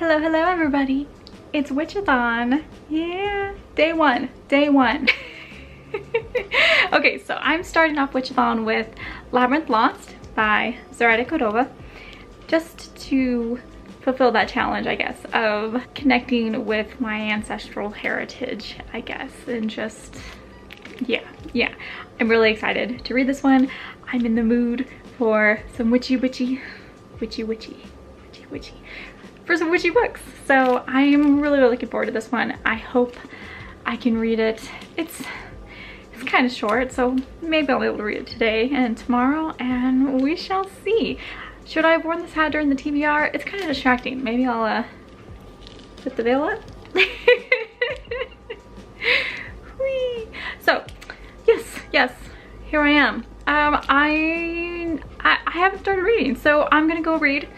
Hello, hello everybody. It's WitchAthon. Yeah, day one. Okay, so I'm starting off WitchAthon with Labyrinth Lost by Cordova, just to fulfill that challenge, I guess, of connecting with my ancestral heritage, I guess, and just, yeah. I'm really excited to read this one. I'm in the mood for some witchy for some witchy books. So I'm really looking forward to this one. I hope I can read it. It's kind of short, so maybe I'll be able to read it today and tomorrow, and we shall see. Should I have worn this hat during the TBR? It's kind of distracting. Maybe I'll put the veil up. Whee. So yes, here I am. I haven't started reading, so I'm gonna go read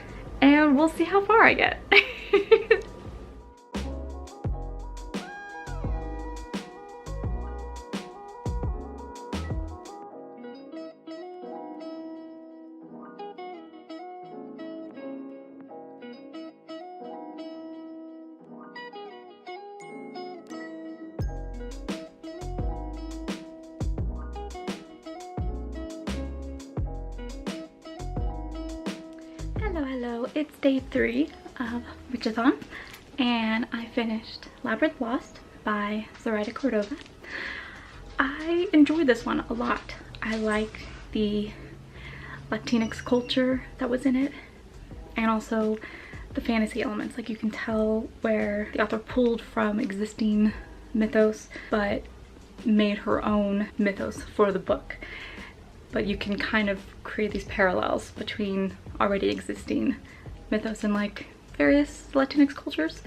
and we'll see how far I get. Hello, it's day 3 of WitchAthon, and I finished Labyrinth Lost by Loretta Cordova. I enjoyed this one a lot. I like the Latinx culture that was in it, and also the fantasy elements. Like, you can tell where the author pulled from existing mythos, but made her own mythos for the book. But you can kind of create these parallels between already existing mythos and like various Latinx cultures.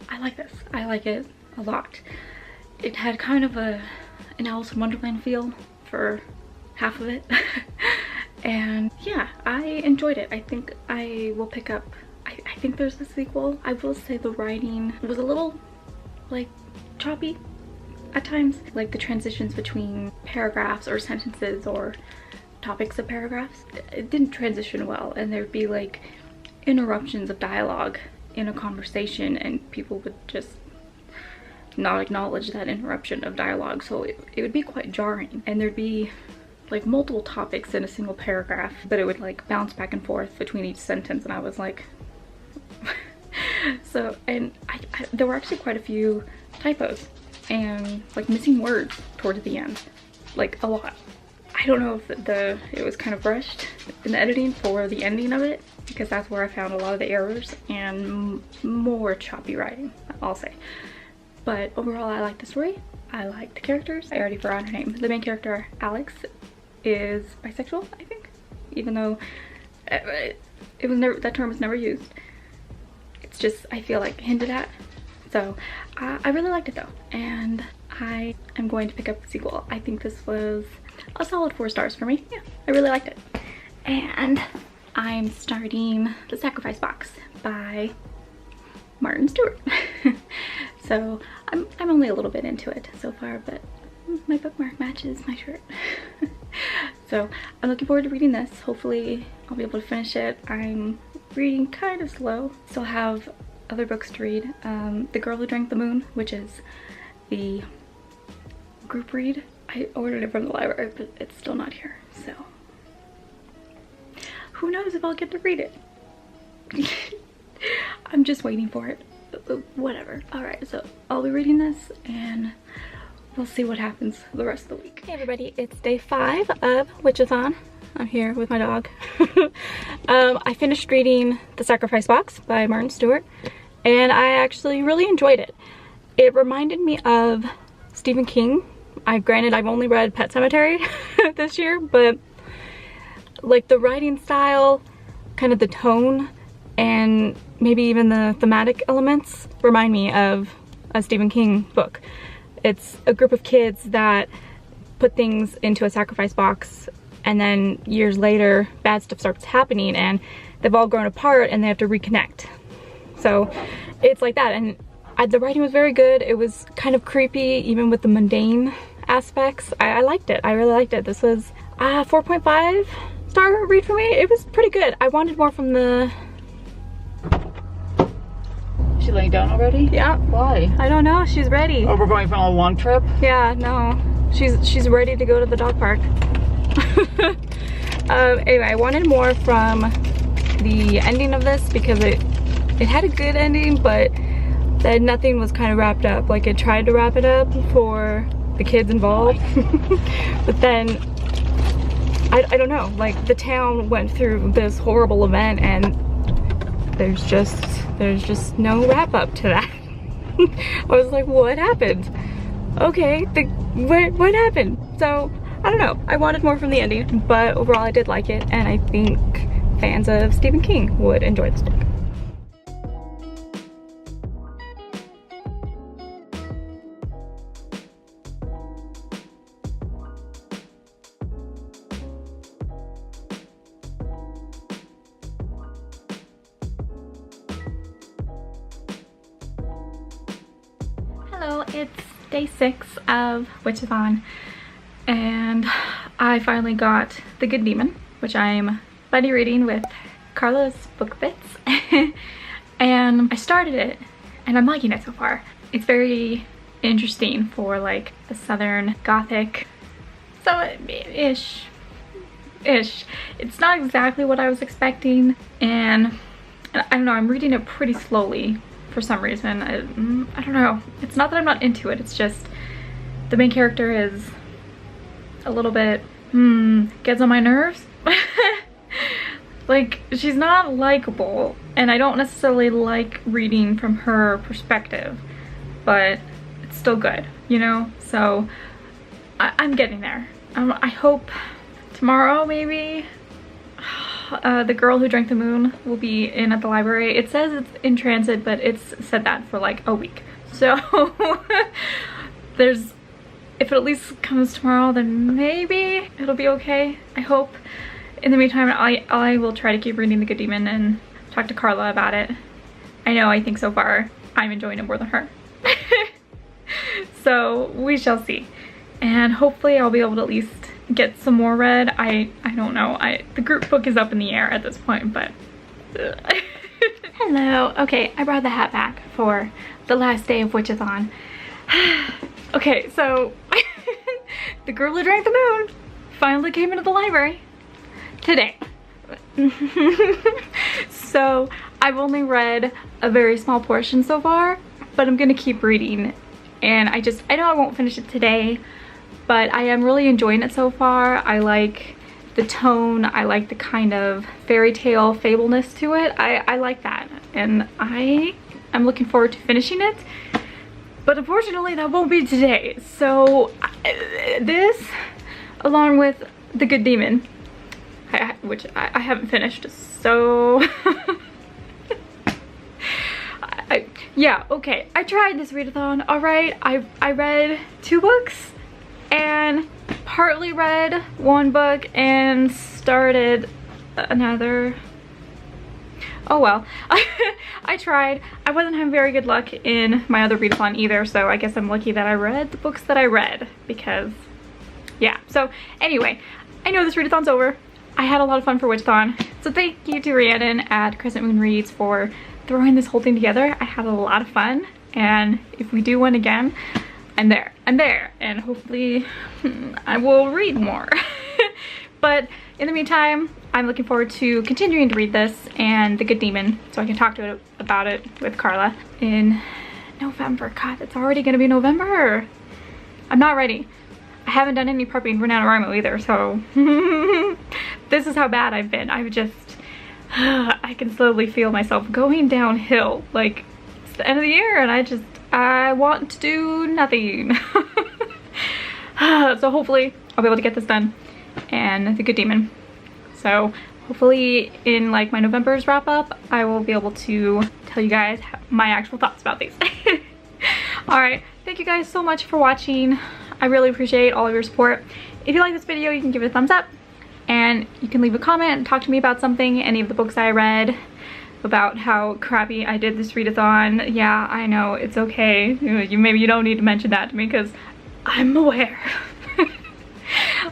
I like this. I like it a lot. It had kind of an Alice in Wonderland feel for half of it. And yeah, I enjoyed it. I think I will pick up, I think there's a sequel. I will say the writing was a little like choppy at times, like the transitions between paragraphs or sentences or topics of paragraphs. It didn't transition well, and there'd be like interruptions of dialogue in a conversation and people would just not acknowledge that interruption of dialogue, so it would be quite jarring. And there'd be like multiple topics in a single paragraph, but it would like bounce back and forth between each sentence, and I was like so, and there were actually quite a few typos and like missing words towards the end, like a lot. I don't know if it was kind of rushed in the editing for the ending of it, because that's where I found a lot of the errors and more choppy writing, I'll say. But overall, I like the story. I like the characters. I already forgot her name. The main character, Alex, is bisexual, I think, even though it was never, that term was never used. It's just, I feel like, hinted at. So I really liked it though, and I am going to pick up the sequel. I think this was a solid 4 stars for me. Yeah, I really liked it. And I'm starting The Sacrifice Box by Martin Stewart. So I'm only a little bit into it so far, but my bookmark matches my shirt. So I'm looking forward to reading this. Hopefully I'll be able to finish it. I'm reading kind of slow. Still have other books to read. The Girl Who Drank the Moon, which is the group read. I ordered it from the library, but it's still not here, so who knows if I'll get to read it. I'm just waiting for it. Whatever. Alright, so I'll be reading this and we'll see what happens the rest of the week. Hey everybody, it's day 5 of WitchAthon. I'm here with my dog. I finished reading The Sacrifice Box by Martin Stewart, and I actually really enjoyed it. It reminded me of Stephen King. Granted, I've only read Pet Sematary this year, but like the writing style, kind of the tone, and maybe even the thematic elements remind me of a Stephen King book. It's a group of kids that put things into a sacrifice box, and then years later bad stuff starts happening and they've all grown apart and they have to reconnect. So it's like that, and the writing was very good. It was kind of creepy even with the mundane aspects. I liked it. I really liked it. This was a 4.5 star read for me. It was pretty good. I wanted more from the She laying down already? Yeah. Why? I don't know. She's ready. Oh, we're going for a long trip? Yeah, no. She's ready to go to the dog park. Anyway, I wanted more from the ending of this because it had a good ending, but then nothing was kind of wrapped up. Like, it tried to wrap it up for the kids involved. But then I don't know, like the town went through this horrible event and there's just no wrap up to that. I was like, what happened? Okay, what happened? So I don't know, I wanted more from the ending, but overall I did like it, and I think fans of Stephen King would enjoy this book. Hello, it's day 6 of WitchAthon, and I finally got The Good Demon, which I'm buddy reading with Carla's Book Bits. And I started it, and I'm liking it so far. It's very interesting for like a southern gothic, so ish. It's not exactly what I was expecting, and I don't know, I'm reading it pretty slowly for some reason. I don't know. It's not that I'm not into it, it's just the main character is a little bit, gets on my nerves. Like, she's not likable, and I don't necessarily like reading from her perspective, but it's still good, you know? So I'm getting there. I hope tomorrow maybe The Girl Who Drank the Moon will be in at the library. It says it's in transit, but it's said that for like a week. So if it at least comes tomorrow, then maybe it'll be okay. I hope. In the meantime, I will try to keep reading The Good Demon and talk to Carla about it. I think so far I'm enjoying it more than her. So we shall see. And hopefully I'll be able to at least get some more read. I don't know. The group book is up in the air at this point, but hello. Okay, I brought the hat back for the last day of WitchAthon. Okay, so The Girl Who Drank the Moon finally came into the library today. So I've only read a very small portion so far, but I'm gonna keep reading, and I know I won't finish it today, but I am really enjoying it so far. I like the tone, I like the kind of fairy tale fableness to it. I like that, and I'm looking forward to finishing it, but unfortunately that won't be today. So this, along with The Good Demon, which I haven't finished, so yeah, okay, I tried this readathon, alright. I read 2 books and partly read 1 book and started another. Oh well. I tried. I wasn't having very good luck in my other readathon either, so I guess I'm lucky that I read the books that I read, because yeah. So anyway, I know this readathon's over. I had a lot of fun for WitchAthon, so thank you to Rhiannon at Crescent Moon Reads for throwing this whole thing together. I had a lot of fun, and if we do one again, I'm there, and hopefully I will read more. But in the meantime, I'm looking forward to continuing to read this and The Good Demon, so I can talk to it about it with Carla in November. God, it's already gonna be November. I'm not ready. I haven't done any prepping for NaNoWriMo either, so this is how bad I've been. I can slowly feel myself going downhill. Like, it's the end of the year and I want to do nothing. So hopefully I'll be able to get this done and The Good Demon. So hopefully in like my November's wrap up, I will be able to tell you guys my actual thoughts about these. Alright, thank you guys so much for watching. I really appreciate all of your support. If you like this video, you can give it a thumbs up, and you can leave a comment and talk to me about something, any of the books I read, about how crappy I did this readathon. Yeah, I know, it's okay. Maybe you don't need to mention that to me because I'm aware.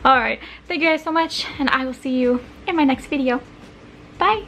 Alright, thank you guys so much, and I will see you in my next video. Bye!